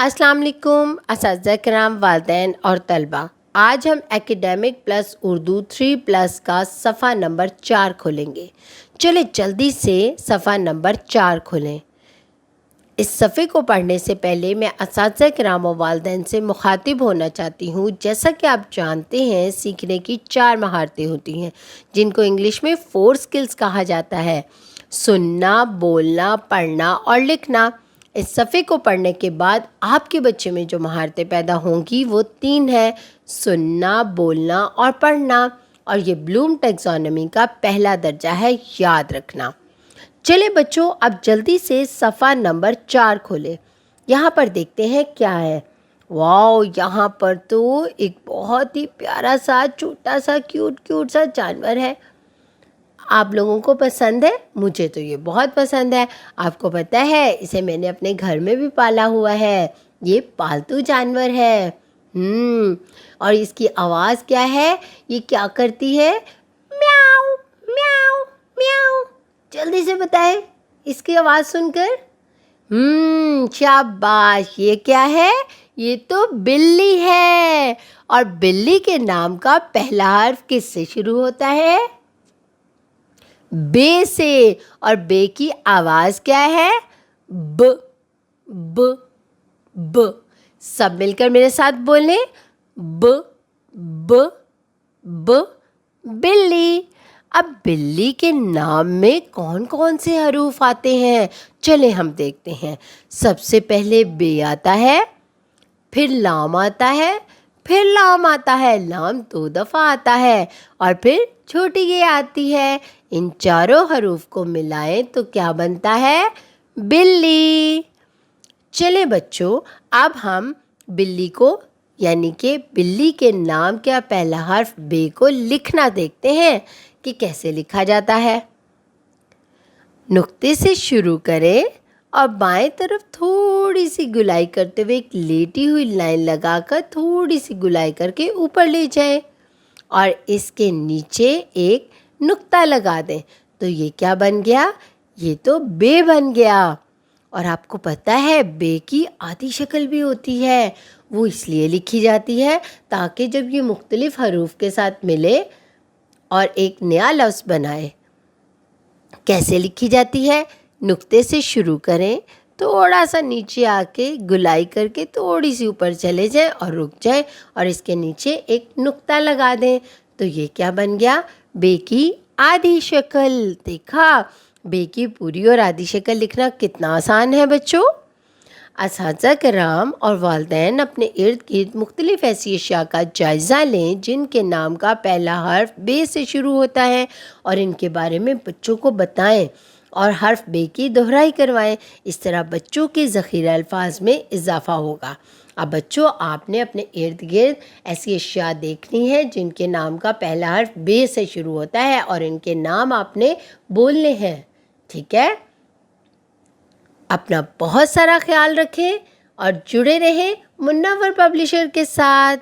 السلام علیکم اساتذہ کرام، والدین اور طلبہ۔ آج ہم ایکیڈیمک پلس اردو 3+ کا صفحہ نمبر 4 کھولیں گے۔ چلے جلدی سے صفحہ نمبر 4 کھولیں۔ اس صفحے کو پڑھنے سے پہلے میں اساتذہ کرام و والدین سے مخاطب ہونا چاہتی ہوں۔ جیسا کہ آپ جانتے ہیں، سیکھنے کی 4 مہارتیں ہوتی ہیں جن کو انگلش میں 4 سکلز کہا جاتا ہے: سننا، بولنا، پڑھنا اور لکھنا۔ اس صفحے کو پڑھنے کے بعد آپ کے بچے میں جو مہارتیں پیدا ہوں گی وہ 3 ہیں: سننا، بولنا اور پڑھنا، اور یہ بلوم ٹیکسانومی کا پہلا درجہ ہے، یاد رکھنا۔ چلے بچوں، اب جلدی سے صفحہ نمبر 4 کھولے۔ یہاں پر دیکھتے ہیں کیا ہے۔ واو، یہاں پر تو ایک بہت ہی پیارا سا چھوٹا سا کیوٹ سا جانور ہے۔ آپ لوگوں کو پسند ہے؟ مجھے تو یہ بہت پسند ہے۔ آپ کو پتہ ہے اسے میں نے اپنے گھر میں بھی پالا ہوا ہے۔ یہ پالتو جانور ہے۔ اور اس کی آواز کیا ہے؟ یہ کیا کرتی ہے؟ میاؤ میاؤ میاؤ۔ جلدی سے بتائیں اس کی آواز سن کر۔ شاباش۔ یہ کیا ہے؟ یہ تو بلی ہے۔ اور بلی کے نام کا پہلا حرف کس سے شروع ہوتا ہے؟ بے سے۔ اور بے کی آواز کیا ہے؟ ب ب ب۔ سب مل کر میرے ساتھ بولیں، ب ب ب، بلی۔ اب بلی کے نام میں کون کون سے حروف آتے ہیں؟ چلیں ہم دیکھتے ہیں۔ سب سے پہلے بے آتا ہے، پھر لام آتا ہے، پھر لام آتا ہے، لام 2 دفعہ آتا ہے، اور پھر چھوٹی یہ آتی ہے۔ ان چاروں حروف کو ملائیں تو کیا بنتا ہے؟ بلی۔ چلیں بچوں، اب ہم بلی کو یعنی کہ بلی کے نام کا پہلا حرف بے کو لکھنا دیکھتے ہیں کہ کیسے لکھا جاتا ہے۔ نقطے سے شروع کریں اور بائیں طرف تھوڑی سی گلائی کرتے ہوئے ایک لیٹی ہوئی لائن لگا کر تھوڑی سی گلائی کر کے اوپر لے جائیں، اور اس کے نیچے ایک نقطہ لگا دیں تو یہ کیا بن گیا؟ یہ تو بے بن گیا۔ اور آپ کو پتہ ہے بے کی آدھی شکل بھی ہوتی ہے، وہ اس لیے لکھی جاتی ہے تاکہ جب یہ مختلف حروف کے ساتھ ملے اور ایک نیا لفظ بنائے۔ کیسے لکھی جاتی ہے؟ نقطے سے شروع کریں، تھوڑا سا نیچے آ کے گلائی کر کے تھوڑی سی اوپر چلے جائیں اور رک جائیں، اور اس کے نیچے ایک نقطہ لگا دیں تو یہ کیا بن گیا؟ بے کی آدھی شکل۔ دیکھا، بے کی پوری اور آدھی شکل لکھنا کتنا آسان ہے بچوں۔ اساتذہ کرام اور والدین اپنے ارد گرد مختلف ایسی اشیاء کا جائزہ لیں جن کے نام کا پہلا حرف بے سے شروع ہوتا ہے، اور ان کے بارے میں بچوں کو بتائیں اور حرف بے کی دہرائی کروائیں۔ اس طرح بچوں کے ذخیرہ الفاظ میں اضافہ ہوگا۔ اب بچوں، آپ نے اپنے ارد گرد ایسی اشیاء دیکھنی ہے جن کے نام کا پہلا حرف بے سے شروع ہوتا ہے، اور ان کے نام آپ نے بولنے ہیں، ٹھیک ہے؟ اپنا بہت سارا خیال رکھیں اور جڑے رہیں منور پبلشر کے ساتھ۔